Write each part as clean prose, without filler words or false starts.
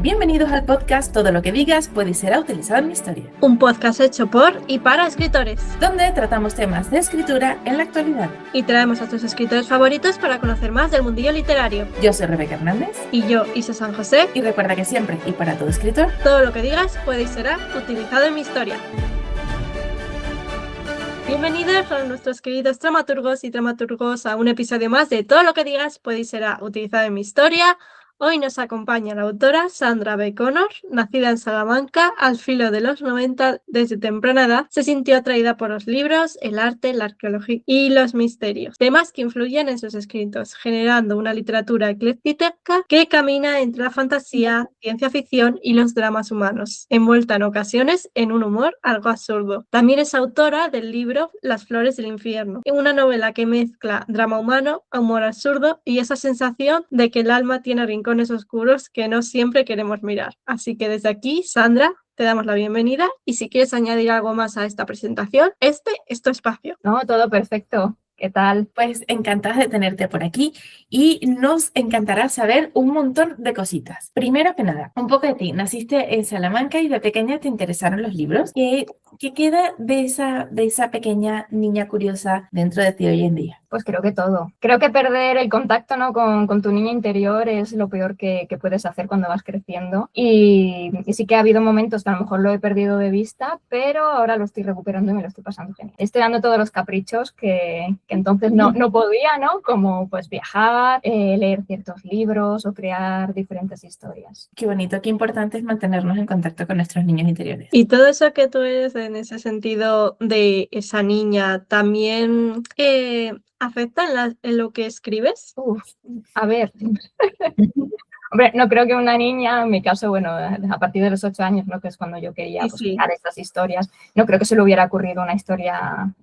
Bienvenidos al podcast Todo lo que digas puede y será utilizado en mi historia. Un podcast hecho por y para escritores, donde tratamos temas de escritura en la actualidad. Y traemos a tus escritores favoritos para conocer más del mundillo literario. Yo soy Rebeca Hernández. Y yo, Isa San José. Y recuerda que siempre y para todo escritor, todo lo que digas puede y será utilizado en mi historia. Bienvenidos a nuestros queridos dramaturgos y dramaturgos a un episodio más de Todo lo que digas puede y será utilizado en mi historia. Hoy nos acompaña la autora Sandra B. Connor, nacida en Salamanca al filo de los 90. Desde temprana edad se sintió atraída por los libros, el arte, la arqueología y los misterios, temas que influyen en sus escritos, generando una literatura ecléctica que camina entre la fantasía, ciencia ficción y los dramas humanos, envuelta en ocasiones en un humor algo absurdo. También es autora del libro Las flores del infierno, una novela que mezcla drama humano, humor absurdo y esa sensación de que el alma tiene rincones oscuros que no siempre queremos mirar. Así que desde aquí, Sandra, te damos la bienvenida y si quieres añadir algo más a esta presentación, este es tu espacio. No, todo perfecto. ¿Qué tal? Pues encantadas de tenerte por aquí y nos encantará saber un montón de cositas. Primero que nada, un poco de ti. Naciste en Salamanca y de pequeña te interesaron los libros. ¿Qué queda de esa pequeña niña curiosa dentro de ti hoy en día? Pues creo que todo. Creo que perder el contacto, ¿no? con tu niña interior es lo peor que puedes hacer cuando vas creciendo. Y sí que ha habido momentos que a lo mejor lo he perdido de vista, pero ahora lo estoy recuperando y me lo estoy pasando genial. Estoy dando todos los caprichos que entonces no podía, ¿no? Como pues viajar, leer ciertos libros o crear diferentes historias. Qué bonito, qué importante es mantenernos en contacto con nuestros niños interiores. Y todo eso que tú eres en ese sentido de esa niña, ¿también afecta en lo que escribes? A ver... Hombre, no creo que una niña, en mi caso, bueno, a partir de los 8 años, ¿no? Que es cuando yo quería crear estas historias, no creo que se le hubiera ocurrido una historia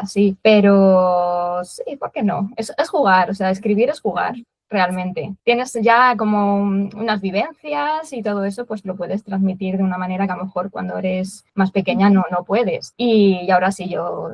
así, pero sí, ¿por qué no? Es jugar, o sea, escribir es jugar. Realmente. Tienes ya como unas vivencias y todo eso, pues lo puedes transmitir de una manera que a lo mejor cuando eres más pequeña no puedes. Y ahora sí, yo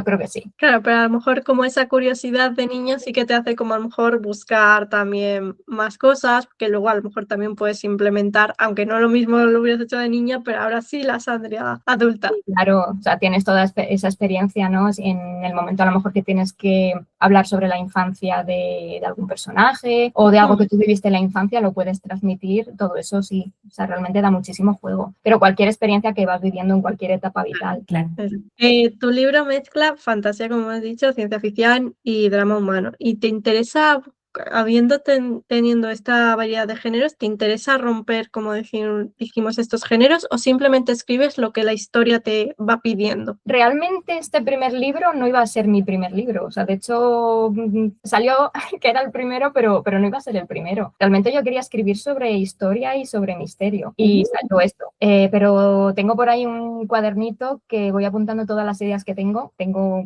creo que sí. Claro, pero a lo mejor como esa curiosidad de niño sí que te hace como a lo mejor buscar también más cosas, que luego a lo mejor también puedes implementar, aunque no lo mismo lo hubieras hecho de niña, pero ahora sí la Sandra adulta. Claro, o sea, tienes toda esa experiencia, ¿no? En el momento a lo mejor que tienes que hablar sobre la infancia de algún personaje o de algo que tú viviste en la infancia, lo puedes transmitir, todo eso sí, o sea, realmente da muchísimo juego, pero cualquier experiencia que vas viviendo en cualquier etapa vital. Claro. Tu libro mezcla fantasía, como has dicho, ciencia ficción y drama humano, y te interesa, teniendo esta variedad de géneros, ¿te interesa romper, como dijimos, estos géneros o simplemente escribes lo que la historia te va pidiendo? Realmente este primer libro no iba a ser mi primer libro, o sea, de hecho salió que era el primero, pero no iba a ser el primero. Realmente yo quería escribir sobre historia y sobre misterio y salió esto, pero tengo por ahí un cuadernito que voy apuntando todas las ideas que tengo.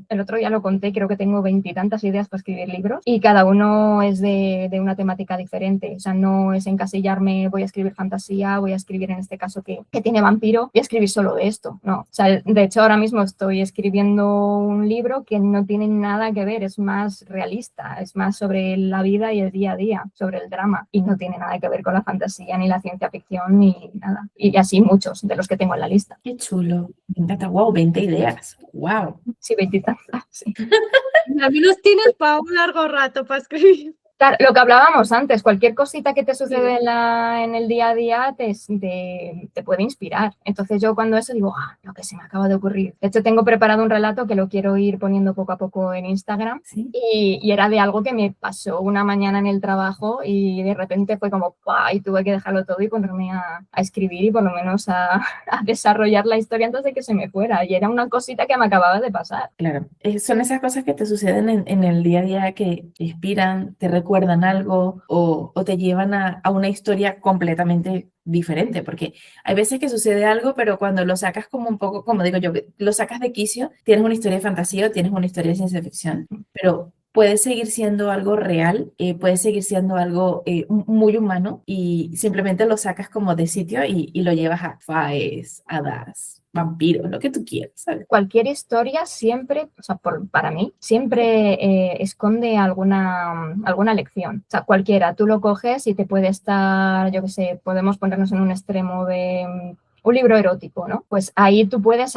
El otro día lo conté, creo que tengo 20 y tantas ideas para escribir libros y cada uno es de una temática diferente, o sea, no es encasillarme, voy a escribir fantasía, voy a escribir en este caso que tiene vampiro, voy a escribir solo de esto, no, o sea, de hecho ahora mismo estoy escribiendo un libro que no tiene nada que ver, es más realista, es más sobre la vida y el día a día, sobre el drama y no tiene nada que ver con la fantasía ni la ciencia ficción ni nada, y así muchos de los que tengo en la lista. Qué chulo, me encanta, wow, 20 ideas, wow. Sí, 20 y tantas, sí. Al menos tienes para un largo rato para escribir. Claro, lo que hablábamos antes, cualquier cosita que te sucede en el día a día te puede inspirar. Entonces yo cuando eso digo, lo que se me acaba de ocurrir. De hecho, tengo preparado un relato que lo quiero ir poniendo poco a poco en Instagram. ¿Sí? Y era de algo que me pasó una mañana en el trabajo y de repente fue como, y tuve que dejarlo todo y ponerme a escribir y por lo menos a desarrollar la historia antes de que se me fuera. Y era una cosita que me acababa de pasar. Claro, son esas cosas que te suceden en el día a día que te inspiran, te recuerdan algo o te llevan a una historia completamente diferente, porque hay veces que sucede algo, pero cuando lo sacas como un poco, como digo yo, lo sacas de quicio, tienes una historia de fantasía o tienes una historia de ciencia ficción, pero puede seguir siendo algo real, puede seguir siendo algo muy humano y simplemente lo sacas como de sitio y lo llevas a faes, hadas, vampiros, lo que tú quieras, ¿sabes? Cualquier historia siempre, o sea, para mí, siempre esconde alguna lección. O sea, cualquiera, tú lo coges y te puede estar, yo qué sé, podemos ponernos en un extremo de un libro erótico, ¿no? Pues ahí tú puedes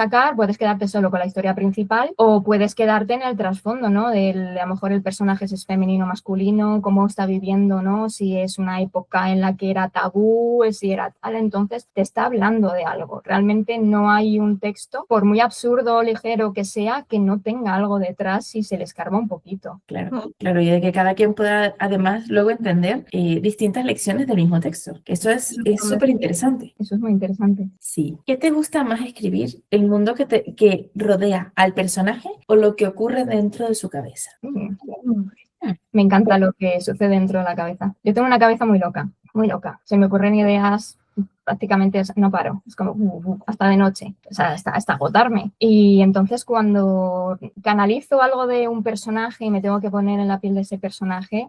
quedarte solo con la historia principal o puedes quedarte en el trasfondo, ¿no? A lo mejor el personaje si es femenino o masculino, cómo está viviendo, ¿no? Si es una época en la que era tabú, si era tal, entonces te está hablando de algo. Realmente no hay un texto, por muy absurdo o ligero que sea, que no tenga algo detrás si se le escarba un poquito. Claro, claro, y de que cada quien pueda además luego entender distintas lecciones del mismo texto. Eso es súper interesante. Eso es muy interesante. Sí. ¿Qué te gusta más escribir? ¿El mundo que rodea al personaje o lo que ocurre dentro de su cabeza? Me encanta lo que sucede dentro de la cabeza. Yo tengo una cabeza muy loca, muy loca. Se me ocurren ideas, prácticamente no paro. Es como hasta de noche, o sea, hasta agotarme. Y entonces cuando canalizo algo de un personaje y me tengo que poner en la piel de ese personaje,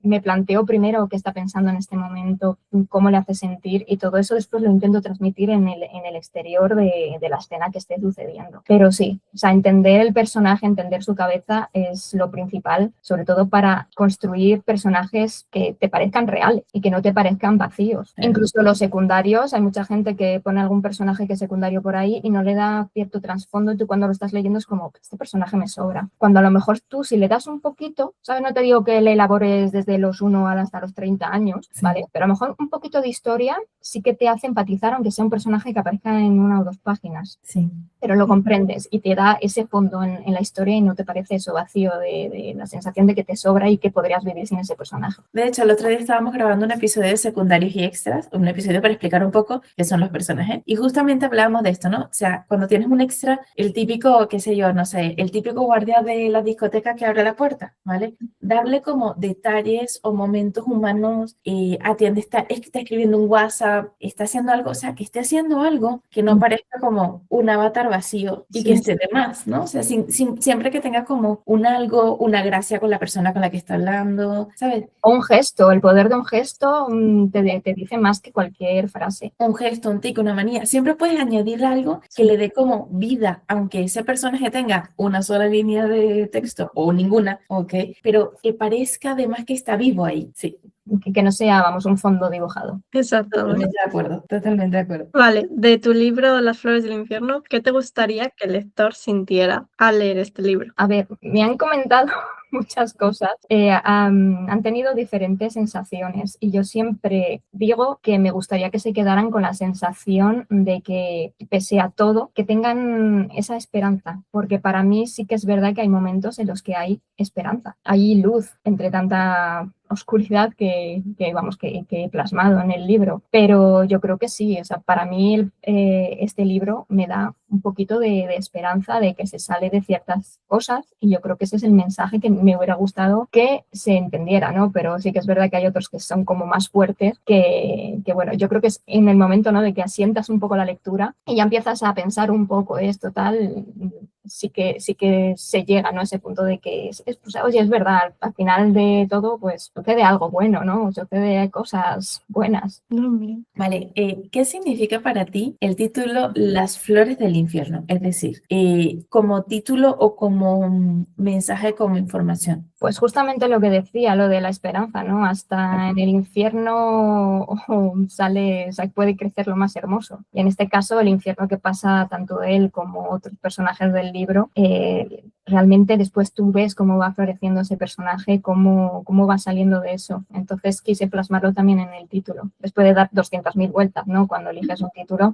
me planteo primero qué está pensando en este momento, cómo le hace sentir y todo eso después lo intento transmitir en el exterior de la escena que esté sucediendo. Pero sí, o sea, entender el personaje, entender su cabeza es lo principal, sobre todo para construir personajes que te parezcan reales y que no te parezcan vacíos. Incluso los secundarios, hay mucha gente que pone algún personaje que es secundario por ahí y no le da cierto trasfondo y tú cuando lo estás leyendo es como, este personaje me sobra. Cuando a lo mejor tú si le das un poquito, ¿sabes? No te digo que le elabores desde los 1 hasta los 30 años, ¿vale? Pero a lo mejor un poquito de historia sí que te hace empatizar, aunque sea un personaje que aparezca en 1 o 2 páginas. Sí. Pero lo comprendes y te da ese fondo en la historia y no te parece eso vacío de la sensación de que te sobra y que podrías vivir sin ese personaje. De hecho, el otro día estábamos grabando un episodio de secundarios y extras, un episodio para explicar un poco qué son los personajes. Y justamente hablábamos de esto, ¿no? O sea, cuando tienes un extra, el típico, qué sé yo, no sé, el típico guardia de la discoteca que abre la puerta, ¿vale? Darle como detalles o momentos humanos, atiende, está escribiendo un WhatsApp, está haciendo algo, o sea, que esté haciendo algo que no parezca como un avatar vacío y que esté de más, ¿no? O sea, siempre que tenga como un algo, una gracia con la persona con la que está hablando, ¿sabes? O un gesto, el poder de un gesto te dice más que cualquier frase. Un gesto, un tic, una manía. Siempre puedes añadir algo que le dé como vida, aunque ese personaje tenga una sola línea de texto o ninguna, ¿ok? Pero que parezca además que está vivo ahí, sí. Que no sea, vamos, un fondo dibujado. Exactamente. Totalmente de acuerdo. Vale, de tu libro Las flores del infierno, ¿qué te gustaría que el lector sintiera al leer este libro? A ver, me han comentado muchas cosas, han tenido diferentes sensaciones y yo siempre digo que me gustaría que se quedaran con la sensación de que, pese a todo, que tengan esa esperanza, porque para mí sí que es verdad que hay momentos en los que hay esperanza, hay luz entre tanta oscuridad que he plasmado en el libro, pero yo creo que sí, o sea, para mí este libro me da un poquito de esperanza de que se sale de ciertas cosas y yo creo que ese es el mensaje que me hubiera gustado que se entendiera, ¿no? Pero sí que es verdad que hay otros que son como más fuertes que bueno, yo creo que es en el momento, ¿no? De que asientas un poco la lectura y ya empiezas a pensar un poco esto, tal, sí que se llega, ¿no? A ese punto de que, pues, oye, es verdad, al final de todo, pues sucede algo bueno, ¿no? Sucede cosas buenas. Vale, ¿qué significa para ti el título Las flores del infierno? Es decir, como título o como mensaje, como información. Pues justamente lo que decía, lo de la esperanza, ¿no? Hasta en el infierno puede crecer lo más hermoso. Y en este caso, el infierno que pasa tanto él como otros personajes del libro, realmente después tú ves cómo va floreciendo ese personaje, cómo va saliendo de eso. Entonces quise plasmarlo también en el título. Después de dar 200.000 vueltas, ¿no? Cuando eliges un título.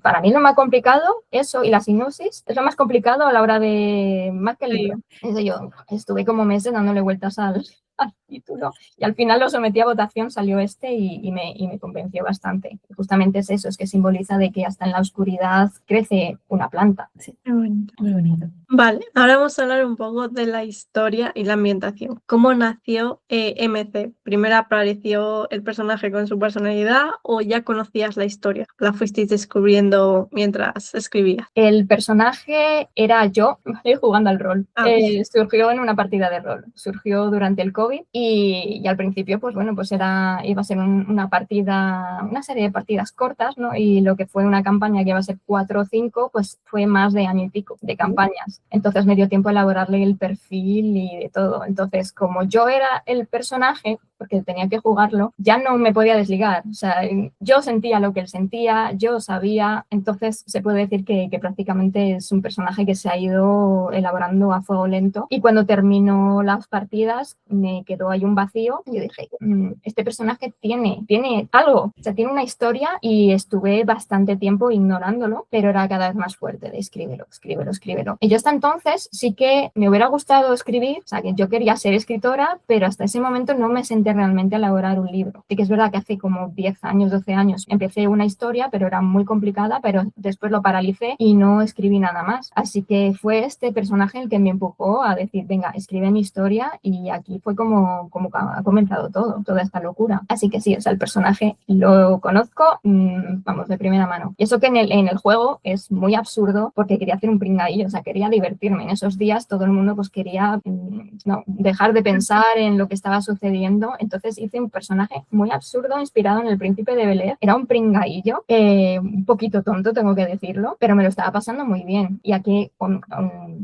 Para mí lo más complicado, eso y la sinopsis, es lo más complicado a la hora de más que el libro. Eso yo estuve como meses dándole vueltas al al título. Y al final lo sometí a votación, salió este y me convenció bastante. Justamente es eso, es que simboliza de que hasta en la oscuridad crece una planta. Sí, Qué bonito. muy bonito. Vale, ahora vamos a hablar un poco de la historia y la ambientación. ¿Cómo nació MC? ¿Primero apareció el personaje con su personalidad o ya conocías la historia? ¿La fuisteis descubriendo mientras escribías? El personaje era yo, ¿vale? Jugando al rol. Ah. Surgió en una partida de rol. Surgió durante el COVID y al principio, pues bueno, pues iba a ser una partida, una serie de partidas cortas, ¿no? Y lo que fue una campaña que iba a ser 4 o 5, pues fue más de año y pico de campañas. Entonces me dio tiempo a elaborarle el perfil y de todo. Entonces, como yo era el personaje, porque tenía que jugarlo, ya no me podía desligar. O sea, yo sentía lo que él sentía, yo sabía. Entonces se puede decir que prácticamente es un personaje que se ha ido elaborando a fuego lento. Y cuando terminó las partidas me quedó ahí un vacío y yo dije, este personaje tiene algo, o sea, tiene una historia, y estuve bastante tiempo ignorándolo, pero era cada vez más fuerte de escríbelo. Y yo hasta entonces sí que me hubiera gustado escribir, o sea, que yo quería ser escritora, pero hasta ese momento no me senté realmente a elaborar un libro. Sí que es verdad que hace como 10 años, 12 años empecé una historia, pero era muy complicada, pero después lo paralicé y no escribí nada más. Así que fue este personaje el que me empujó a decir, venga, escribe mi historia, y aquí fue como ha comenzado toda esta locura. Así que sí, o sea, el personaje lo conozco, vamos, de primera mano. Y eso que en el juego es muy absurdo, porque quería hacer un pringadillo, o sea, quería divertirme. En esos días todo el mundo pues quería dejar de pensar en lo que estaba sucediendo. Entonces hice un personaje muy absurdo inspirado en el Príncipe de Bel-Air. Era un pringadillo, un poquito tonto, tengo que decirlo, pero me lo estaba pasando muy bien. Y aquí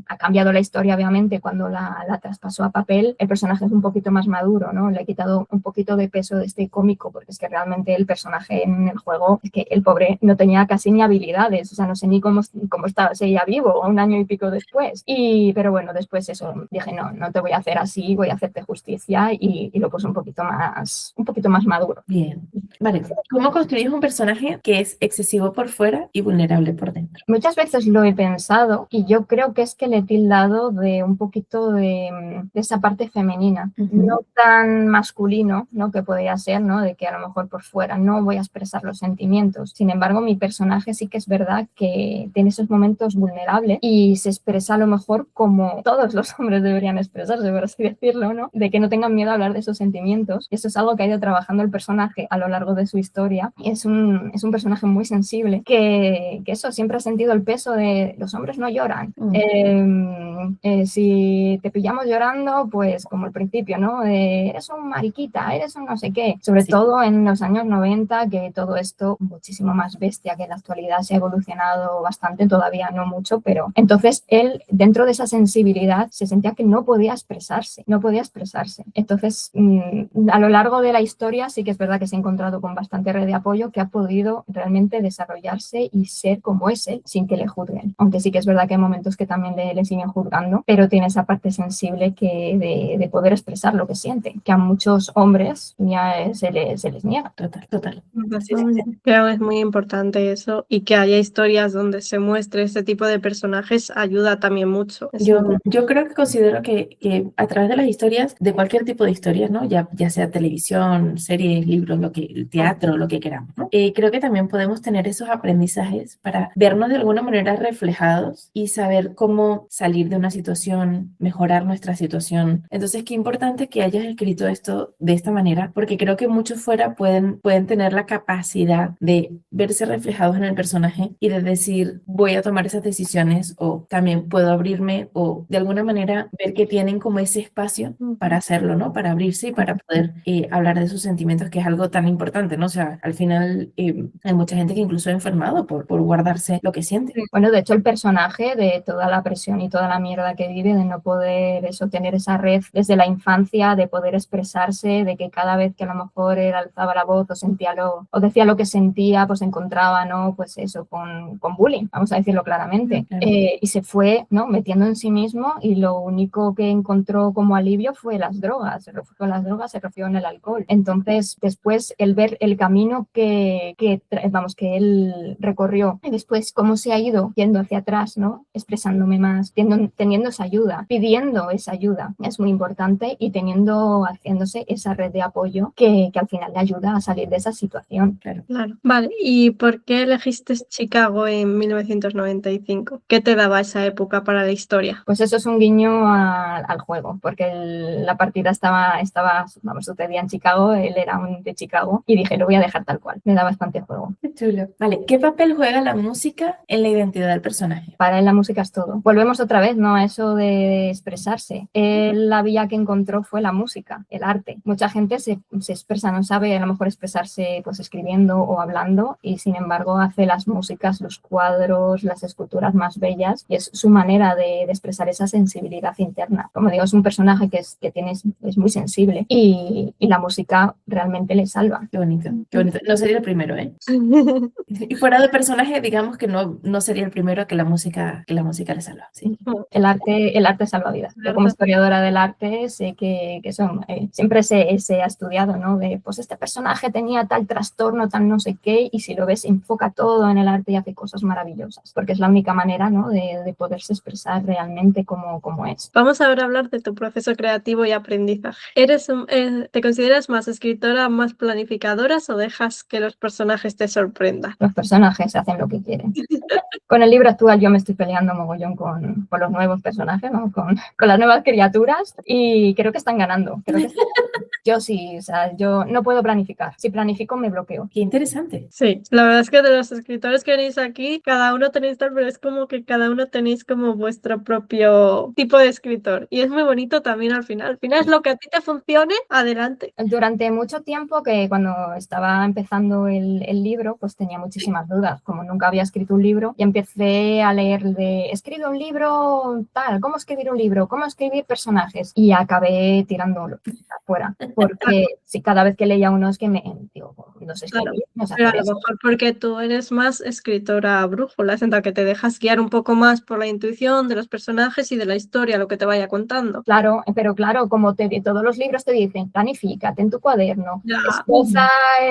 ha cambiado la historia, obviamente, cuando la traspasó a papel. El personaje es un poquito más maduro, ¿no? Le he quitado un poquito de peso de este cómico, porque es que realmente el personaje en el juego, es que el pobre no tenía casi ni habilidades, o sea, no sé ni cómo estaba, seguía vivo un año y pico después. Pero bueno, después eso, dije, no te voy a hacer así, voy a hacerte justicia, y lo puse un poquito más maduro. Bien. Vale, ¿cómo construyes un personaje que es excesivo por fuera y vulnerable por dentro? Muchas veces lo he pensado, y yo creo que es que le he tildado de un poquito de esa parte femenina, no tan masculino, ¿no? Que podría ser, ¿no? De que a lo mejor por fuera no voy a expresar los sentimientos. Sin embargo, mi personaje sí que es verdad que tiene esos momentos vulnerables y se expresa a lo mejor como todos los hombres deberían expresarse, por así decirlo, ¿no? De que no tengan miedo a hablar de esos sentimientos. Y eso es algo que ha ido trabajando el personaje a lo largo de su historia. Y es un personaje muy sensible que eso, siempre ha sentido el peso de los hombres no lloran. Si te pillamos llorando, pues como al principio, ¿no? Eres un mariquita, eres un no sé qué. Sobre todo en los años 90, que todo esto muchísimo más bestia, que en la actualidad se ha evolucionado bastante, todavía no mucho, pero entonces él, dentro de esa sensibilidad, se sentía que no podía expresarse. Entonces, a lo largo de la historia sí que es verdad que se ha encontrado con bastante red de apoyo, que ha podido realmente desarrollarse y ser como es él, sin que le juzguen. Aunque sí que es verdad que hay momentos que también le siguen juzgando, pero tiene esa parte sensible de poder expresar lo que siente, que a muchos hombres ya se les niega. Total. Creo que es muy importante eso, y que haya historias donde se muestre este tipo de personajes ayuda también mucho. Yo creo que considero que a través de las historias, de cualquier tipo de historias, ¿no? Ya sea televisión, series, libros, teatro, lo que queramos, ¿no? Creo que también podemos tener esos aprendizajes para vernos de alguna manera reflejados y saber cómo salir de una situación, mejorar nuestra situación. Entonces, qué importante que hayas escrito esto de esta manera, porque creo que muchos fuera pueden tener la capacidad de verse reflejados en el personaje y de decir, voy a tomar esas decisiones, o también puedo abrirme, o de alguna manera ver que tienen como ese espacio para hacerlo, ¿no? Para abrirse y para poder hablar de sus sentimientos, que es algo tan importante, ¿no? O sea, al final hay mucha gente que incluso ha enfermado por guardarse lo que siente. Bueno, de hecho, el personaje, de toda la presión y toda la mierda que vive, de no poder tener esa red desde la infancia, de poder expresarse, de que cada vez que a lo mejor él alzaba la voz o decía lo que sentía, pues encontraba, ¿no? Pues eso, con bullying, vamos a decirlo claramente. Claro. Y se fue, ¿no? Metiendo en sí mismo, y lo único que encontró como alivio fue las drogas, se refugió en el alcohol. Entonces, después, el ver el camino que él recorrió y después cómo se ha ido yendo hacia atrás, ¿no? Expresándome más, teniendo esa ayuda, pidiendo esa ayuda, es muy importante, y haciéndose esa red de apoyo que al final le ayuda a salir de esa situación. Claro. Claro. Vale, ¿y por qué elegiste Chicago en 1995? ¿Qué te daba esa época para la historia? Pues eso es un guiño al juego, porque la partida sucedía en Chicago, él era de Chicago, y dije, lo voy a dejar tal cual, me da bastante juego. Qué chulo. Vale, ¿qué papel juega la música en la identidad del personaje? Para él la música es todo. Volvemos otra vez, ¿no? A eso de expresarse. Él, la vía que encontró fue la música, el arte. Mucha gente se expresa, no sabe a lo mejor expresarse pues escribiendo o hablando, y sin embargo hace las músicas, los cuadros, las esculturas más bellas, y es su manera de expresar esa sensibilidad interna. Como digo, es un personaje que es muy sensible, y la música realmente le salva. Qué bonito, qué bonito. No sería el primero, ¿eh? Y fuera de personaje, digamos que no sería el primero que la música le salva, ¿sí? El arte salva vidas. Yo como historiadora del arte sé que siempre se ha estudiado, ¿no? De, pues este personaje tenía tal trastorno, tal no sé qué, y si lo ves, enfoca todo en el arte y hace cosas maravillosas, porque es la única manera, ¿no? de poderse expresar realmente como es. Vamos ahora a hablar de tu proceso creativo y aprendizaje. ¿Te consideras más escritora, más planificadora, o dejas que los personajes te sorprendan? Los personajes hacen lo que quieren. Con el libro actual yo me estoy peleando mogollón con los nuevos personajes, ¿no? Con las nuevas criaturas, y creo que están ganando. Yo sí, o sea, yo no puedo planificar. Si planifico me bloqueo. Qué interesante. Sí, la verdad es que de los escritores que venís aquí, cada uno tenéis tal, pero es como que cada uno tenéis como vuestro propio tipo de escritor. Y es muy bonito también al final. Al final es lo que a ti te funcione, adelante. Durante mucho tiempo, que cuando estaba empezando el libro, pues tenía muchísimas dudas. Como nunca había escrito un libro, y empecé a leer escribe un libro tal, cómo escribir un libro, cómo escribir personajes, y acabé tirándolo afuera. Porque si cada vez que leía uno es que digo, no sé Claro, escribir, no sé pero a hacer lo eso. mejor porque tú eres más escritora brújula, siento que te dejas guiar un poco más por la intuición de los personajes y de la historia, lo que te vaya contando. Claro, pero claro, como todos los libros te dicen, planifícate en tu cuaderno, Ya. esboza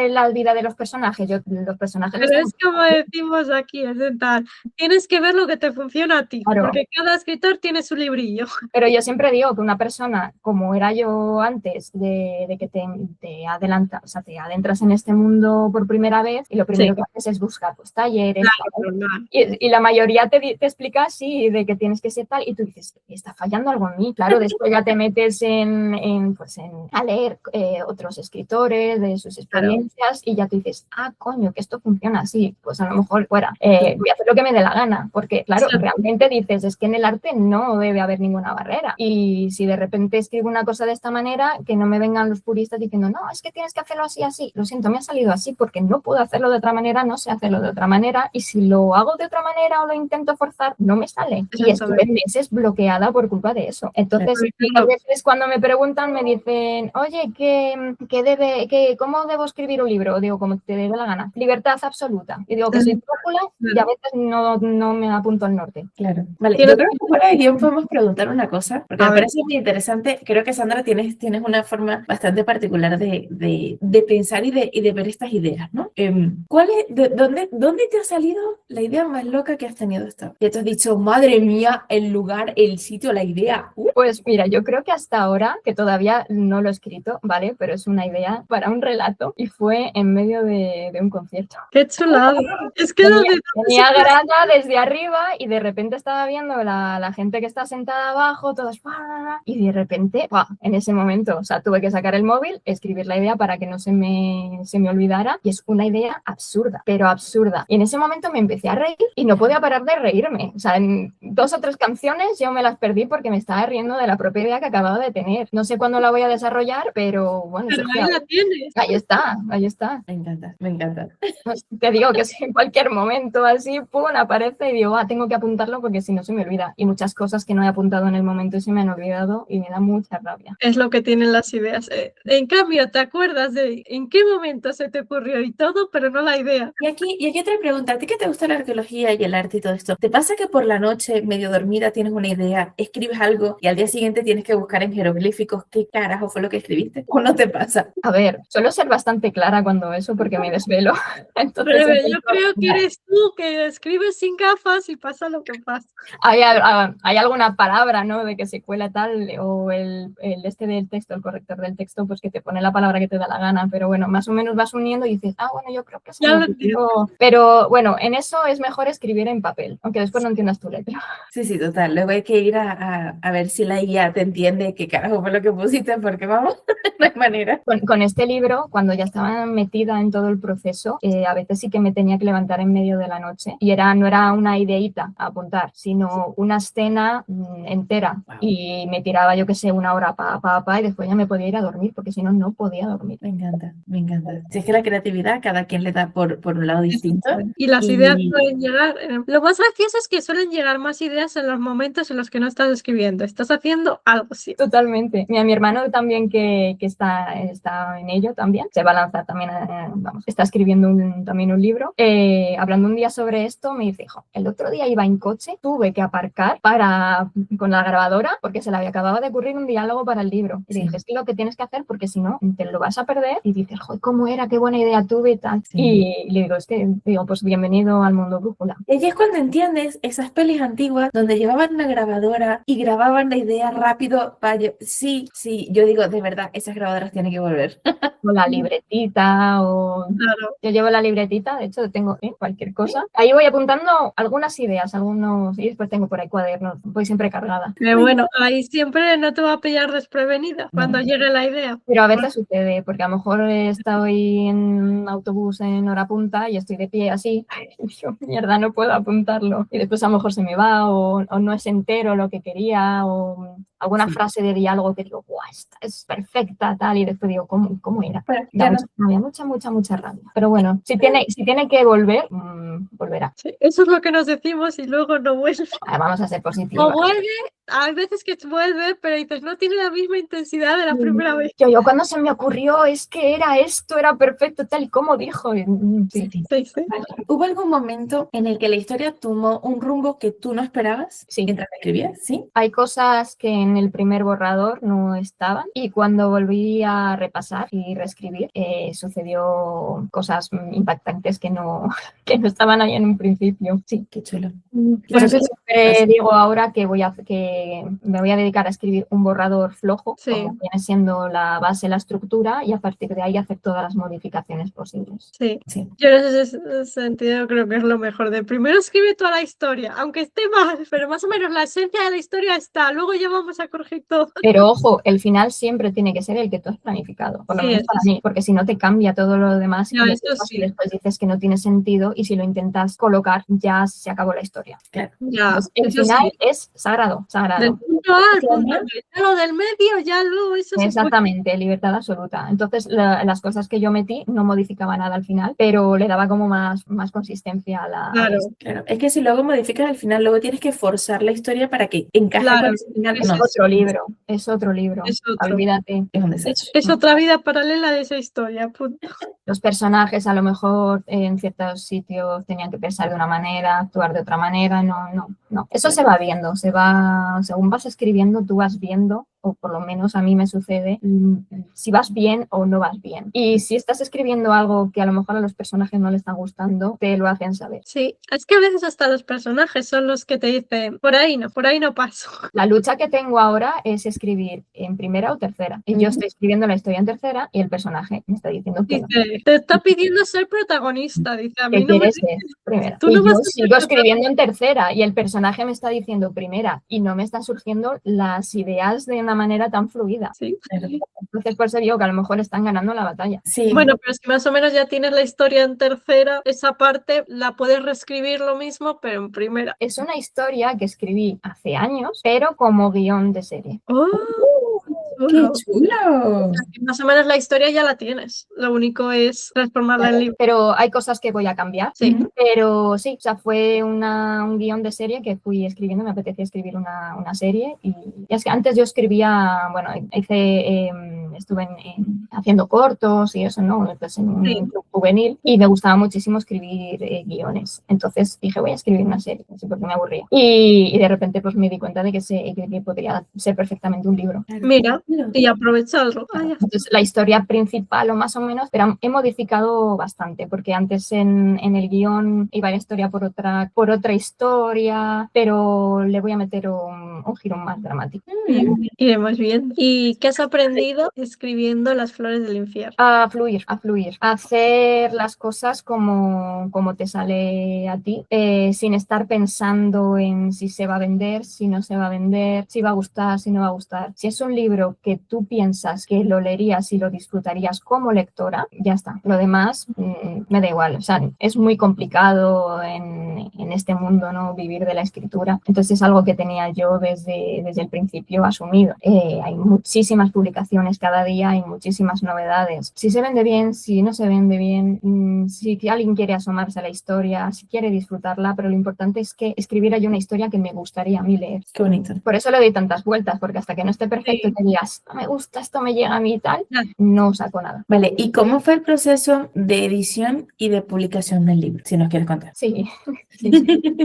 la vida de los personajes. Los personajes Pero es como decimos aquí, es de tal, tienes que ver lo que te funciona a ti, Claro. porque cada escritor tiene su librillo. Pero yo siempre digo que una persona, como era yo antes, de que te adentras en este mundo por primera vez, y lo primero que haces es buscar pues, talleres, y la mayoría te explica así, de que tienes que ser tal, y tú dices, está fallando algo en mí. Claro, después ya te metes a leer otros escritores, de sus experiencias, y ya tú dices, coño, que esto funciona así, pues a lo mejor fuera, voy a hacer lo que me dé la gana, porque claro, realmente dices, es que en el arte no debe haber ninguna barrera, y si de repente escribo una cosa de esta manera, que no me vengan los puristas diciendo, no, es que tienes que hacerlo así, así, lo siento, me ha salido así porque no puedo hacerlo de otra manera, no sé hacerlo de otra manera, y si lo hago de otra manera o lo intento forzar, no me sale, y estuve meses bloqueada por culpa de eso. Entonces, a veces cuando me preguntan me dicen, oye, ¿cómo debo escribir un libro? Digo, como te dé la gana, libertad absoluta, y digo que soy brújula, y a veces no me apunto al norte. Claro. Vale, yo creo que fuera de guión podemos preguntar una cosa, porque me parece muy interesante. Creo que, Sandra, tienes una forma bastante particular de pensar y de ver estas ideas, ¿no? ¿Dónde te ha salido la idea más loca que has tenido hasta ahora? Ya te has dicho, madre mía, el lugar, el sitio, la idea. Pues mira, yo creo que hasta ahora, que todavía no lo he escrito, ¿vale? Pero es una idea para un relato, y fue en medio de un concierto. ¡Qué chulada! Es que tenía grada desde arriba, y de repente estaba viendo la gente que está sentada abajo, todos, y de repente, en ese momento, o sea, tuve que sacar el móvil, escribir la idea para que no se me olvidara, y es una idea absurda, pero absurda. Y en ese momento me empecé a reír y no podía parar de reírme. O sea, en 2 o 3 canciones yo me las perdí porque me estaba riendo de la propia idea que acababa de tener. No sé cuándo la voy a desarrollar, pero bueno. Pero ahí la tienes. Ahí está. Me encanta, me encanta. Pues te digo que si en cualquier momento así, pum, aparece y digo, tengo que apuntarlo porque si no se me olvida. Y muchas cosas que no he apuntado en el momento se me han olvidado y me da mucha rabia. Es lo que tienen las ideas. En cambio, te acuerdas de en qué momento se te ocurrió y todo, pero no la idea. Y aquí otra pregunta, ¿a ti que te gusta la arqueología y el arte y todo esto? ¿Te pasa que por la noche, medio dormida, tienes una idea, escribes algo y al día siguiente tienes que buscar en jeroglíficos qué carajo fue lo que escribiste? ¿O no te pasa? A ver, suelo ser bastante clara cuando eso porque me desvelo. Entonces, Rebe, yo intento- creo que eres tú que escribes sin gafas y pasa lo que pasa. hay alguna palabra, ¿no? De que se cuela tal, o el este del texto, el corrector del texto, pues que te pone la palabra que te da la gana, pero bueno, más o menos vas uniendo y dices, bueno, yo creo que eso Ya es lo lo que digo. Pero bueno, en eso es mejor escribir en papel, aunque después no entiendas tu letra. Sí, sí, total. Luego hay que ir a ver si la IA te entiende qué carajo fue lo que pusiste, porque vamos, no hay manera. Con este libro, cuando ya estaba metida en todo el proceso, a veces sí que me tenía que levantar en medio de la noche y no era una ideita a apuntar, sino una escena entera. Wow. Y me tiraba, yo qué sé, una hora y después ya me podía ir a dormir, porque si no, no podía dormir. Me encanta, me encanta. Si es que la creatividad, cada quien le da por un lado distinto. Y las Y- ideas pueden llegar. Lo más gracioso es que suelen llegar más ideas en los momentos en los que no estás escribiendo. Estás haciendo algo así. Totalmente. Mi hermano también, que está en ello también, se va a lanzar también, está escribiendo también un libro. Hablando un día sobre esto, me dice, hijo, el otro día iba en coche, tuve que aparcar con la grabadora porque se le había acabado de ocurrir un diálogo para el libro. Y le dije, es que lo que tienes que hacer, porque si no, te lo vas a perder. Y dices, joder, ¿cómo era? Qué buena idea tuve y tal. Sí. Y le digo, pues bienvenido al mundo brújula. Y allí es cuando entiendes esas pelis antiguas donde llevaban una grabadora y grababan la idea rápido. Sí, yo digo, de verdad, esas grabadoras tienen que volver. O la libretita, Claro. yo llevo la libretita, de hecho tengo cualquier cosa. Ahí voy apuntando algunas ideas, y después tengo por ahí cuadernos, voy siempre cargada. Pero bueno, ahí siempre no te va a pillar desprevenida cuando No. llegue la idea. Pero a veces sucede, porque a lo mejor estoy en un autobús en hora punta y estoy de pie así, y yo, mierda, no puedo apuntarlo. Y después a lo mejor se me va, o no es entero lo que quería, o alguna Sí. frase de diálogo que digo, ¡guau! Esta es perfecta, tal, y después digo, ¿cómo era? Pero ya no- Me da mucha rabia. Pero bueno, si tiene que volver, volverá. Sí, eso es lo que nos decimos y luego no vuelve. Vamos a ser O positivos. vuelve, hay veces que vuelve, pero dices, no tiene la misma intensidad de la primera vez. Yo cuando se me ocurrió, es que era esto, era perfecto, tal y como dijo. Sí. Sí. Sí, sí. ¿Hubo algún momento en el que la historia tomó un rumbo que tú no esperabas Sí. mientras la escribías? ¿Sí? Hay cosas que en el primer borrador no estaban, y cuando volví a repasar y reescribir, sucedió cosas impactantes que no estaban ahí en un principio. Sí. Qué chulo. Por eso Sí. siempre digo ahora que me voy a dedicar a escribir un borrador flojo, Sí. como viene siendo la base, la estructura, y a partir de ahí hacer todas las modificaciones posibles. Sí. Sí. Yo en ese sentido creo que es lo mejor. De primero escribe toda la historia, aunque esté mal, pero más o menos la esencia de la historia está. Luego ya vamos a corregir todo. Pero ojo, el final siempre tiene que ser el que tú has planificado, por lo Sí, menos eso para sí. mí, porque si no te cambia todo lo demás, No, y eso sí. después dices que no tiene sentido, y si lo intentas colocar ya se acabó la historia. Claro. Ya, Pues el eso final sí. es sagrado. Del punto A al punto B. Ya lo del medio, ya luego eso se puede. Exactamente, libertad absoluta. Entonces, las cosas que yo metí no modificaba nada al final, pero le daba como más consistencia a la Claro. Claro, es que si luego modificas al final, luego tienes que forzar la historia para que encaje Claro, con ese final. es No, otro libro, es otro libro. Es otro. Olvídate. es un desastre. Es otra vida paralela de esa historia. Punto. Los personajes a lo mejor en ciertos sitios tenían que pensar de una manera, actuar de otra manera. No. Eso se va viendo, según vas escribiendo, tú vas viendo, o por lo menos a mí me sucede, si vas bien o no vas bien. Y si estás escribiendo algo que a lo mejor a los personajes no les está gustando, te lo hacen saber. Sí, es que a veces hasta los personajes son los que te dicen, por ahí no paso. La lucha que tengo ahora es escribir en primera o tercera. Y yo estoy escribiendo la historia en tercera y el personaje me está diciendo que no. Dice, te está pidiendo ser protagonista. Dice, a mí ¿Qué no me quieres ser primera? Tú Y no vas yo a ser sigo escribiendo en tercera y el personaje me está diciendo primera y no me están surgiendo las ideas de una manera tan fluida. Sí. Entonces por eso digo que a lo mejor están ganando la batalla. Sí, Bueno, pero si más o menos ya tienes la historia en tercera, esa parte la puedes reescribir lo mismo, pero en primera. Es una historia que escribí hace años, pero como guión de serie. ¡Oh! ¡Qué chulo! Más o menos la historia ya la tienes. Lo único es transformarla en libro. Pero hay cosas que voy a cambiar. Sí. Pero sí, o sea, fue un guión de serie que fui escribiendo, me apetecía escribir una serie y es que antes yo escribía, bueno, estuve haciendo cortos y eso, ¿no? Pues en un club juvenil y me gustaba muchísimo escribir guiones. Entonces dije, voy a escribir una serie, así porque me aburría. Y de repente pues me di cuenta de que podría ser perfectamente un libro. Mira, y aprovecharlo. Entonces, la historia principal o más o menos, pero he modificado bastante porque antes en el guión iba la historia por otra historia, pero le voy a meter un giro más dramático. Iremos bien. ¿Y qué has aprendido escribiendo Las flores del infierno? A fluir, a hacer las cosas como te sale a ti, sin estar pensando en si se va a vender, si no se va a vender, si va a gustar, si no va a gustar. Si es un libro que tú piensas que lo leerías y lo disfrutarías como lectora, ya está. Lo demás me da igual. O sea, es muy complicado en este mundo, ¿no? Vivir de la escritura. Entonces es algo que tenía yo desde el principio asumido. Hay muchísimas publicaciones cada día, hay muchísimas novedades. Si se vende bien, si no se vende bien, si alguien quiere asomarse a la historia, si quiere disfrutarla, pero lo importante es que escribiera yo una historia que me gustaría a mí leer. Qué bonito. Por eso le doy tantas vueltas, porque hasta que no esté perfecto y te digas, no me gusta, esto me llega a mí y tal, no saco nada. Vale, ¿y cómo fue el proceso de edición y de publicación del libro? Si nos quieres contar. Sí.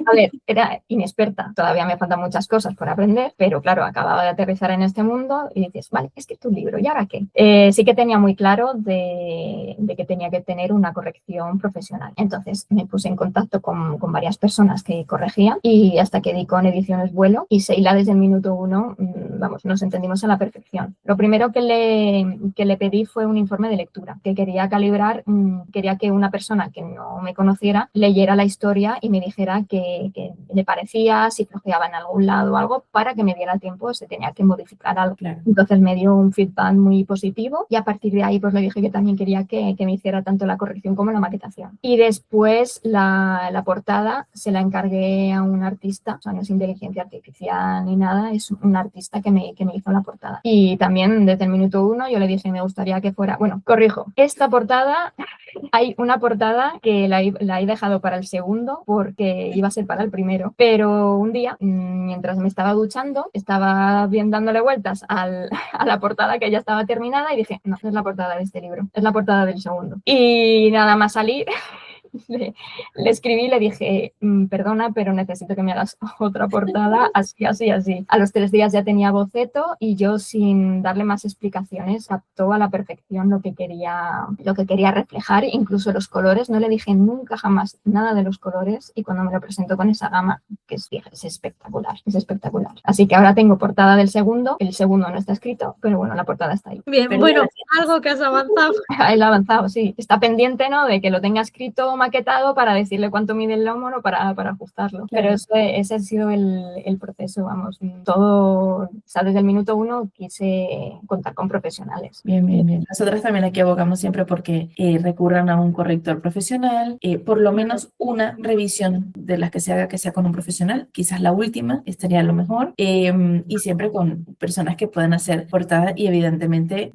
A ver, era inexperta, todavía me faltan muchas cosas por aprender, pero claro, acababa de aterrizar en este mundo y dices, vale, he escrito un libro, ¿y ahora qué? Sí que tenía muy claro de que tenía que tener una corrección profesional. Entonces me puse en contacto con varias personas que corregían y hasta que di con Ediciones Vuelo y Seila desde el minuto uno, vamos, nos entendimos a la perfección. Lo primero que le pedí fue un informe de lectura, que quería calibrar, quería que una persona que no me conociera leyera la historia y me dijera que le parecía, si flojeaba en algún lado o algo, para que me diera tiempo, se tenía que modificar algo. Claro. Entonces me dio un feedback muy positivo y a partir de ahí pues le dije que también quería que me hiciera tanto la corrección como la maquetación. Y después la portada se la encargué a un artista, o sea, no es inteligencia artificial ni nada, es un artista que me hizo la portada. Y también desde el minuto uno yo le dije me gustaría que fuera, bueno, corrijo, esta portada, hay una portada que la he dejado para el segundo porque iba a ser para el primero, pero un día, mientras me estaba duchando, estaba bien dándole vueltas a la portada que ya estaba terminada y dije, no es la portada de este libro, es la portada del segundo. Y nada más salir, le escribí y le dije, perdona, pero necesito que me hagas otra portada, así, así, así. A los 3 días ya tenía boceto y yo, sin darle más explicaciones, captó a la perfección lo que quería reflejar, incluso los colores. No le dije nunca jamás nada de los colores y cuando me lo presentó con esa gama, que es espectacular, es espectacular. Así que ahora tengo portada del segundo, el segundo no está escrito, pero bueno, la portada está ahí. Bien, Pero bueno, algo que has avanzado. Él ha avanzado, sí. Está pendiente, ¿no?, de que lo tenga escrito maquetado para decirle cuánto mide el lomo, ¿no?, para ajustarlo. Claro. Pero ese ha sido el proceso, vamos. Todo, o sea, desde el minuto uno quise contar con profesionales. Bien, bien, bien. Nosotros también aquí abogamos siempre porque recurran a un corrector profesional, por lo menos una revisión de las que se haga que sea con un profesional, quizás la última estaría lo mejor, y siempre con personas que puedan hacer portada y evidentemente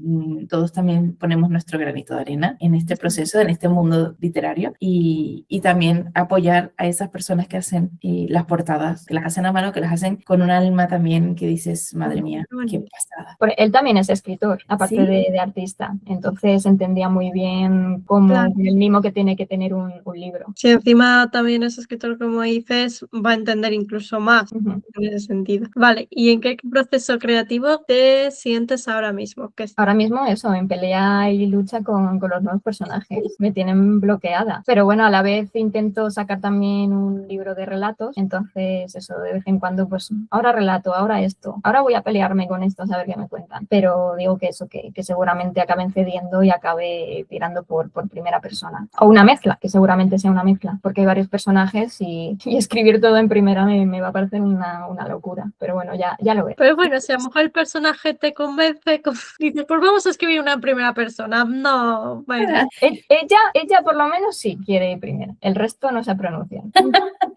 todos también ponemos nuestro granito de arena en este proceso, en este mundo literario y también apoyar a esas personas que hacen las portadas, que las hacen a mano, que las hacen con un alma también que dices, madre mía, qué pasada. Él también es escritor, aparte ¿Sí? de artista, entonces entendía muy bien cómo el mimo que tiene que tener un libro. Si encima también es escritor, como dices, va a entender incluso más en ese sentido. Vale, ¿y en qué proceso creativo te sientes ahora mismo? Ahora mismo eso, en pelea y lucha con los nuevos personajes. Me tienen bloqueada. Pero bueno, a la vez intento sacar también un libro de relatos. Entonces eso, de vez en cuando, pues ahora relato, ahora esto. Ahora voy a pelearme con esto, a ver qué me cuentan. Pero digo que eso, que seguramente acaben cediendo y acabe tirando por primera persona. O una mezcla, que seguramente sea una mezcla. Porque hay varios personajes y escribir todo en primera me va a parecer una locura. Pero bueno, ya lo veo. Pero bueno, si a lo mejor el personaje te convence, dices, pues vamos a escribir una en primera persona. No, bueno. Ella por lo menos sí quiere ir primero. El resto no se pronuncia.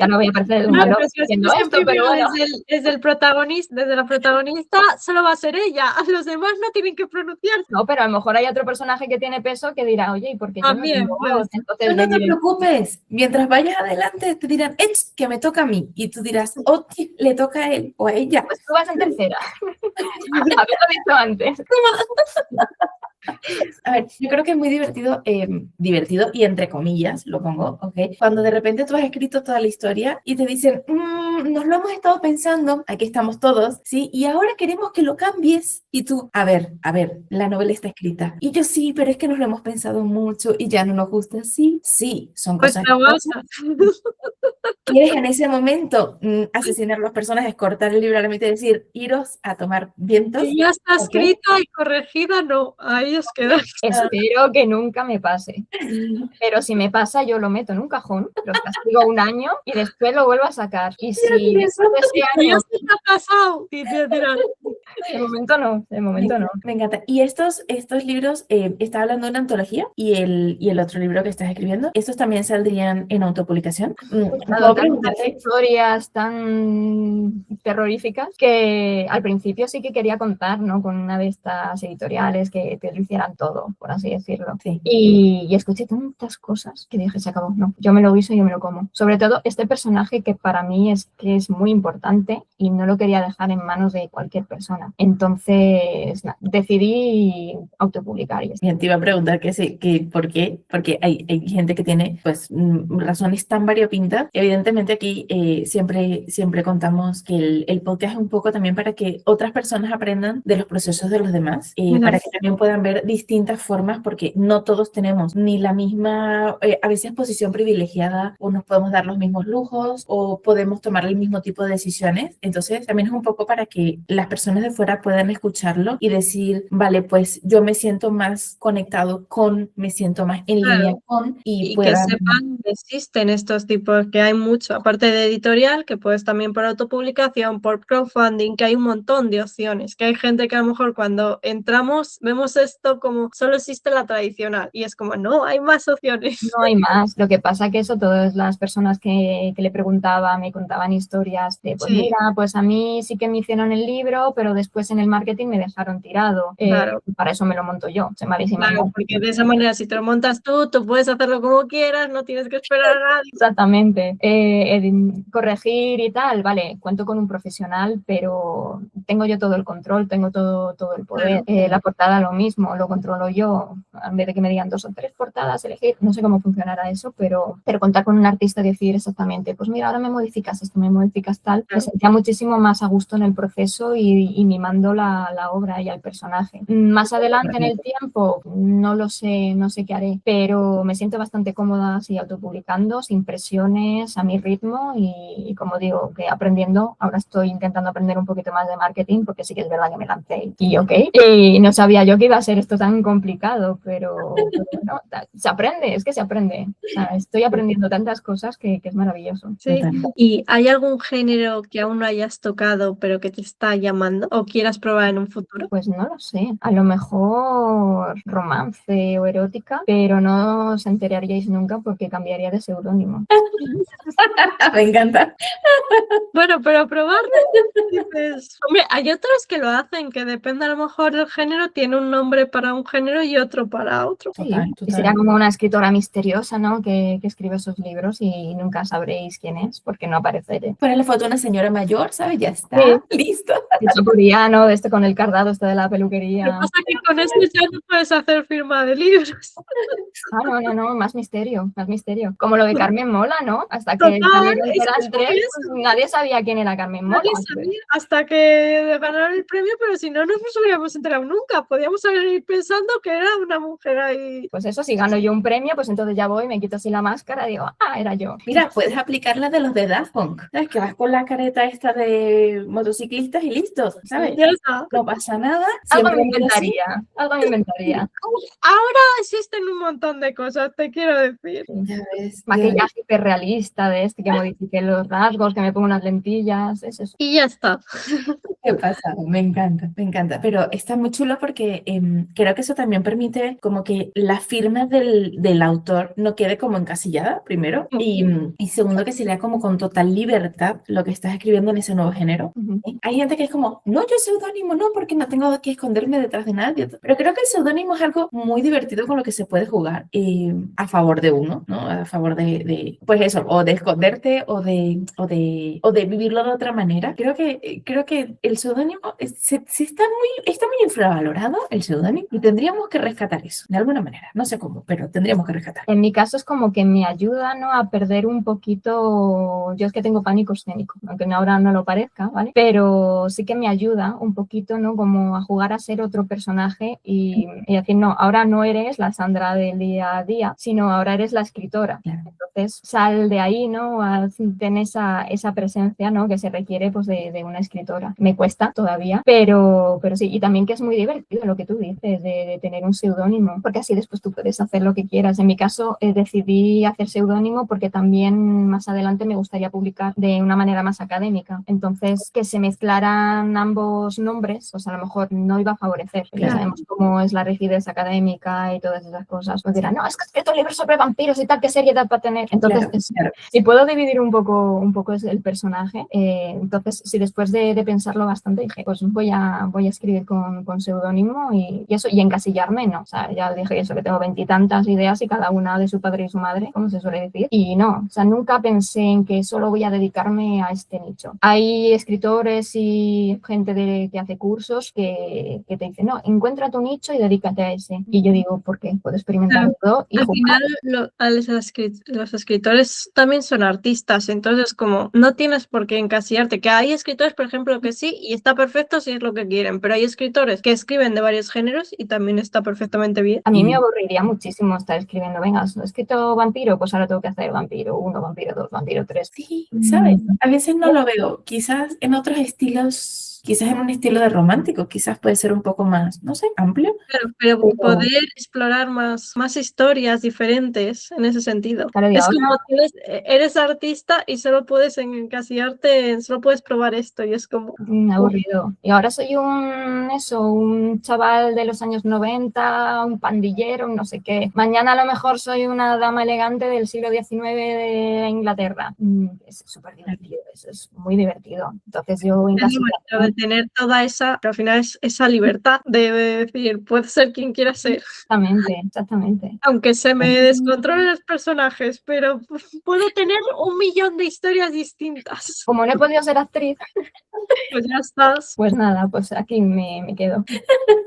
Ya no voy a aparecer de un No, blog pero si diciendo es que esto, pero primero bueno. desde la protagonista solo va a ser ella, los demás no tienen que pronunciar. No, pero a lo mejor hay otro personaje que tiene peso que dirá, oye, ¿y por qué yo no También tengo puede voz? ser. Entonces No, le no te diré, preocupes. Mientras vayas adelante, te dirán, que me toca a mí. Y tú dirás, le toca a él o a ella. pues tú vas en tercera. Haberlo visto antes. A ver, yo creo que es muy divertido y entre comillas, lo pongo, ¿ok? Cuando de repente tú has escrito toda la historia y te dicen, nos lo hemos estado pensando, aquí estamos todos, ¿sí? Y ahora queremos que lo cambies. Y tú, a ver, la novela está escrita. Y yo sí, pero es que nos lo hemos pensado mucho y ya no nos gusta. Sí, son Pues cosas que trabaja. ¿Quieres en ese momento asesinar a las personas, es cortar el libro a la mitad y decir, iros a tomar vientos? Y ya está ¿Ok? escrita y corregida, no, ahí os quedáis. Espero que nunca me pase. Pero si me pasa, yo lo meto en un cajón, lo castigo un año y después lo vuelvo a sacar. Y si después de ese Y ya año, se te ha pasado. Y te dirán, de momento no, de momento no. Me encanta. Y estos libros, está hablando de una antología y el otro libro que estás escribiendo, ¿estos también saldrían en autopublicación? ¿Puedo preguntarte? Historias tan terroríficas que al principio sí que quería contar, ¿no? Con una de estas editoriales que te lo hicieran todo, por así decirlo. Sí. Y escuché tantas cosas que dije, se acabó, no, yo me lo guiso y yo me lo como. Sobre todo este personaje que para mí es muy importante y no lo quería dejar en manos de cualquier persona. Entonces, decidí autopublicar. Y Bien, te iba a preguntar por qué, porque hay gente que tiene pues razones tan variopintas. Evidentemente aquí siempre contamos que el podcast es un poco también para que otras personas aprendan de los procesos de los demás, para que también puedan ver distintas formas, porque no todos tenemos ni la misma, a veces posición privilegiada, o nos podemos dar los mismos lujos, o podemos tomar el mismo tipo de decisiones. Entonces también es un poco para que las personas de fuera puedan escucharlo y decir, vale, pues yo me siento más conectado con, me siento más en línea con, y que puedan... sepan que existen estos tipos, que hay mucho, aparte de editorial, que puedes también por autopublicación, por crowdfunding, que hay un montón de opciones, que hay gente que a lo mejor cuando entramos vemos esto como solo existe la tradicional y es como, no, hay más opciones. no hay más. Lo que pasa que eso, todas las personas que le preguntaba me contaban historias de, pues Sí. mira, pues a mí sí que me hicieron el libro, pero después en el marketing me dejaron tirado. Claro. Para eso me lo monto yo. Claro, porque de esa manera si te lo montas tú puedes hacerlo como quieras, no tienes que esperar a nadie. Exactamente. Corregir y tal, vale, cuento con un profesional, pero tengo yo todo el control, tengo todo el poder. La portada lo mismo, lo controlo yo. En vez de que me digan 2 o 3 portadas, elegir, no sé cómo funcionará eso, pero contar con un artista y decir exactamente, pues mira, ahora me modificas esto, me modificas tal, me sentía muchísimo más a gusto en el proceso y mimando la obra y al personaje. Más adelante en el tiempo, no lo sé, no sé qué haré, pero me siento bastante cómoda así autopublicando, sin presiones, a mi ritmo y como digo, que aprendiendo, ahora estoy intentando aprender un poquito más de marketing porque sí que es verdad que me lancé y y no sabía yo que iba a ser esto tan complicado, pero bueno, se aprende, es que se aprende. O sea, estoy aprendiendo tantas cosas que es maravilloso. Sí. ¿Y hay algún género que aún no hayas tocado pero que te está llamando o quieras probar en un futuro? Pues no lo sé, a lo mejor romance o erótica, pero no os enteraríais nunca porque cambiaría de seudónimo. Me encanta. Bueno, pero probar, dices, hombre, hay otros que lo hacen, que depende a lo mejor del género, tiene un nombre para un género y otro para otro. Sí, Total. y sería como una escritora misteriosa, ¿no? Que escribe esos libros y nunca sabréis quién es porque no apareceré. Poner la foto de una señora mayor, ¿sabes? Ya está, listo. El chapuriano, con el cardado, de la peluquería. Lo que pasa es que con esto ya no puedes hacer firma de libros. No, más misterio, más misterio. Como lo de Carmen Mola, ¿no? Hasta que Total, salieron es que las es tres, curioso. nadie sabía quién era Carmen Mola. Nadie sabía hasta que ganaron el premio, pero si no, no nos hubiéramos enterado nunca. Podíamos haber ido pensando que era una mujer ahí. Pues eso, si gano yo un premio, pues entonces ya voy, me quito así la máscara y digo, era yo. Mira, puedes aplicar la de los de Daft Punk, ¿sabes? Que vas con la careta esta de motociclistas y listo, ¿sabes? ¿sabes? Ya está. No pasa nada. Algo siempre me ha sido así. inventaría, algo me inventaría. Ahora existen un montón de cosas, te quiero decir. Ya ves, ya ves. Maquillaje hiperrealista de este, que modifique los rasgos, que me ponga unas lentillas, es eso. Y ya está. Qué pasada, me encanta, me encanta. Pero está muy chulo porque creo que eso también permite como que la firma del autor no quede como encasillada, primero, y segundo, que se lea como con total libertad lo que estás escribiendo en ese nuevo género. Ujú. Hay gente que es como, no, yo seudónimo no, porque no tengo que esconderme detrás de nadie. Pero creo que el seudónimo es algo muy divertido con lo que se puede jugar a favor de uno, ¿no? A favor pues eso, o de esconderte o de vivirlo de otra manera. Creo que el seudónimo está muy infravalorado, el seudónimo, y tendríamos que rescatar eso, de alguna manera. No sé cómo, pero tendríamos que rescatar. En mi caso es como que me ayuda, ¿no?, a perder un poquito, yo es que tengo pánico escénico, aunque ahora no lo parezca, ¿vale? Pero sí que me ayuda un poquito, ¿no?, como a jugar a ser otro personaje y decir, no, ahora no eres la Sandra del día a día, sino ahora eres la escritora. Claro. Entonces sal de ahí, ¿no?, ten esa presencia, ¿no?, que se requiere pues de una escritora. Me cuesta todavía, pero sí, y también que es muy divertido lo que tú dices de tener un seudónimo, porque así después tú puedes hacer lo que quieras. En mi caso decidí hacer seudónimo porque también más adelante me gustaría publicar de una manera más académica. Entonces, que se mezclaran ambos nombres, pues a lo mejor no iba a favorecer. Ya Claro. sabemos cómo es la rigidez académica y todas esas cosas. Pues dirán, no, es que he escrito libros sobre vampiros y tal, ¿qué seriedad va a tener? Entonces, Claro. si puedo dividir un poco el personaje, entonces, si después de pensarlo bastante, dije, pues voy a escribir con seudónimo y eso, y encasillarme, no. O sea, ya dije eso, que tengo 20 y tantas ideas y cada una de su padre y su madre, como se suele decir. Y no, o sea, nunca pensé en que solo voy a dedicarme a este nicho. Hay escritores y gente que hace cursos que te dicen, no, encuentra tu nicho y dedícate a ese. Y yo digo, ¿por qué? Puedo experimentar todo y Al jugar. final, los escritores también son artistas, entonces como no tienes por qué encasillarte, que hay escritores, por ejemplo, que sí, y está perfecto si es lo que quieren, pero hay escritores que escriben de varios géneros y también está perfectamente bien. A mí me aburriría muchísimo estar escribiendo, venga, he escrito vampiro, pues ahora tengo que hacer vampiro 1, vampiro 2, vampiro 3. Sí, ¿sabes? A veces no lo veo. Quizás en otros estilos, quizás en un estilo de romántico, quizás puede ser un poco más, no sé, amplio. Pero poder explorar más historias diferentes en ese sentido. Claro, y Es ahora- como eres artista y solo puedes encasillarte, solo puedes probar esto y es como... Aburrido. Y ahora soy un chaval de los años 90, un pandillero, un no sé qué. Mañana a lo mejor soy una dama elegante del siglo XIX de Inglaterra. Es súper divertido, es muy divertido. Entonces yo Es lo bonito de tener toda esa, pero al final es esa libertad de decir, puede ser quien quiera ser. Exactamente. Aunque se me descontrolen los personajes, pero puedo tener 1.000.000 de historias distintas. Como no he podido ser actriz, Pues ya estás. pues nada, pues aquí me quedo.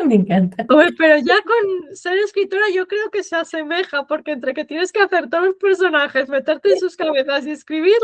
Me encanta. Uy, pero ya con ser escritora yo creo que se asemeja, porque entre que tienes que hacer todos los personajes, meterte en sus cabezas y escribirlos.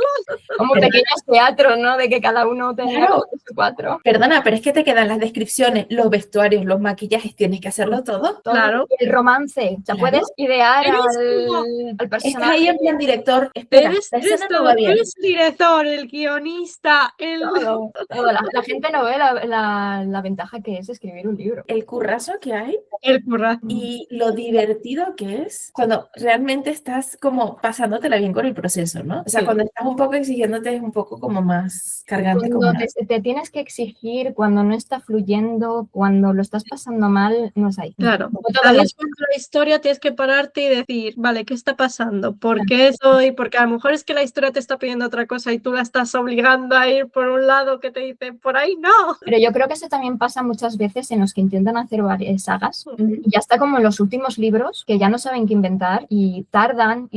Como pequeños teatros, ¿no? De que cada uno tenga Claro. 4. Perdona, pero es que te quedan las descripciones, los vestuarios, los maquillajes, tienes que hacerlo todo. Claro. El romance. O sea, Claro. puedes idear Eres al Estás personaje. ahí en plan director, espera, Eres la escena no todo, va tú bien. eres el director, el guionista, el... Todo. La gente no ve la ventaja que es escribir un libro. El currazo que hay El curra. y lo divertido que es cuando realmente estás como pasándotela bien con el proceso, ¿no? O sea, Sí. cuando estás un poco exigiéndote es un poco como más cargante. Como Cuando te tienes que exigir, cuando no está fluyendo, cuando lo estás pasando mal, no es ahí. Claro, Como todo ahí lo- es cuando la historia tienes que pararte y decir, vale, ¿qué está pasando? ¿Por qué soy? Porque a lo mejor es que la historia te está pidiendo otra cosa y tú la estás obligando a ir por un lado que te dice, por ahí no. Pero yo creo que eso también pasa muchas veces en los que intentan hacer varias sagas. Ujú. Y ya está como en los últimos libros que ya no saben qué inventar y tardan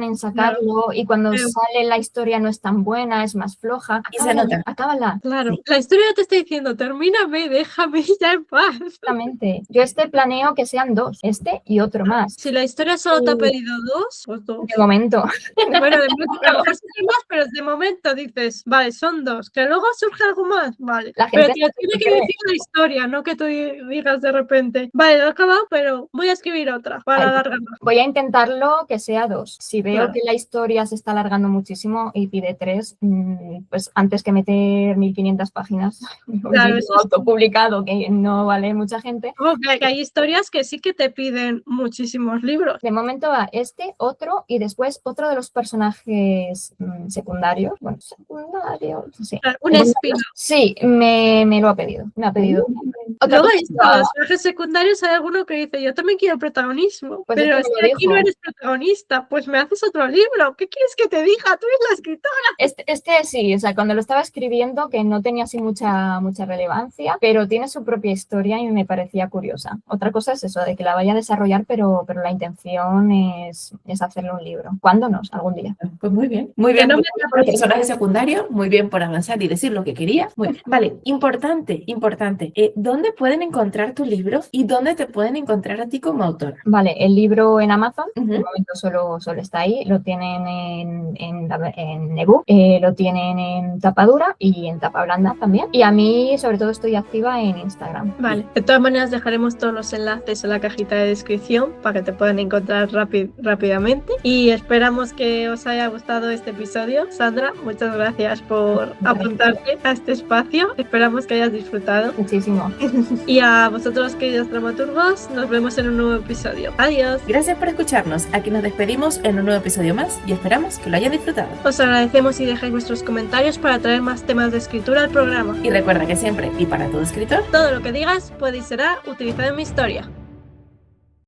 en sacarlo y cuando Pero- sale la historia no es tan buena, es más floja. Y se nota. Acábala. Claro, Sí. la historia te está diciendo, termíname, déjame ya en paz. Exactamente. Yo planeo que sean 2, este y otro más. Si la historia solo te ha pedido 2, pues 2. De momento. Bueno, a lo mejor sí hay más, pero libros de momento dices, vale, son 2, que luego surge algo más, vale. La Pero gente tío, tiene que decir la historia, no que tú digas de repente, vale, lo he acabado, pero voy a escribir otra para Ay, alargarla. voy a intentarlo que sea 2. Si veo Claro. que la historia se está alargando muchísimo y pide 3, pues antes que meter 1500 páginas, un Claro, libro eso sí. autopublicado que no vale mucha gente. Como que hay historias que sí que te piden muchísimos libros. De momento va este, otro y después otro de los personajes secundarios. Bueno, secundarios, sí. Un spin-off. Sí, me lo ha pedido. Me ha pedido. Otra Luego cosa hay que haga. los personajes secundarios, hay alguno que dice, yo también quiero protagonismo, Pues pero es es que me que lo aquí no dijo. eres protagonista, pues me haces otro libro. ¿Qué quieres que te diga? Tú eres la escritora. Este sí, o sea, cuando lo estaba escribiendo, que no tenía así mucha relevancia, pero tiene su propia historia y me parecía curiosa. Otra cosa es eso, de que la vaya a desarrollar, pero la intención es hacerle un libro. ¿Cuándo no? Algún día. Pues muy bien, Que no muy bien me por el personaje secundario, muy bien por avanzar y decir lo que quería. Muy bien. Vale, importante. ¿Dónde pueden encontrar tu libro y dónde te pueden encontrar a ti como autora? Vale, el libro en Amazon, Ujú. de momento solo está ahí, lo tienen en ebook, lo tienen en tapa dura y en tapa blanda también. Y a mí, sobre todo, estoy activa en Instagram. Vale, de todas maneras dejaremos todos los enlaces en la cajita de descripción para que te puedan encontrar rápidamente y esperamos que os haya gustado este episodio. Sandra, muchas gracias por apuntarte a este espacio, esperamos que hayas disfrutado Muchísimo. y a vosotros queridos dramaturgos nos vemos en un nuevo episodio. Adiós. Gracias por escucharnos. Aquí nos despedimos en un nuevo episodio más y esperamos que lo hayan disfrutado. Os agradecemos si dejáis vuestros comentarios para traer más temas de escritura al programa. Y recuerda que siempre, y para todo escritor, Todo lo que digas puede y será utilizado en mi historia.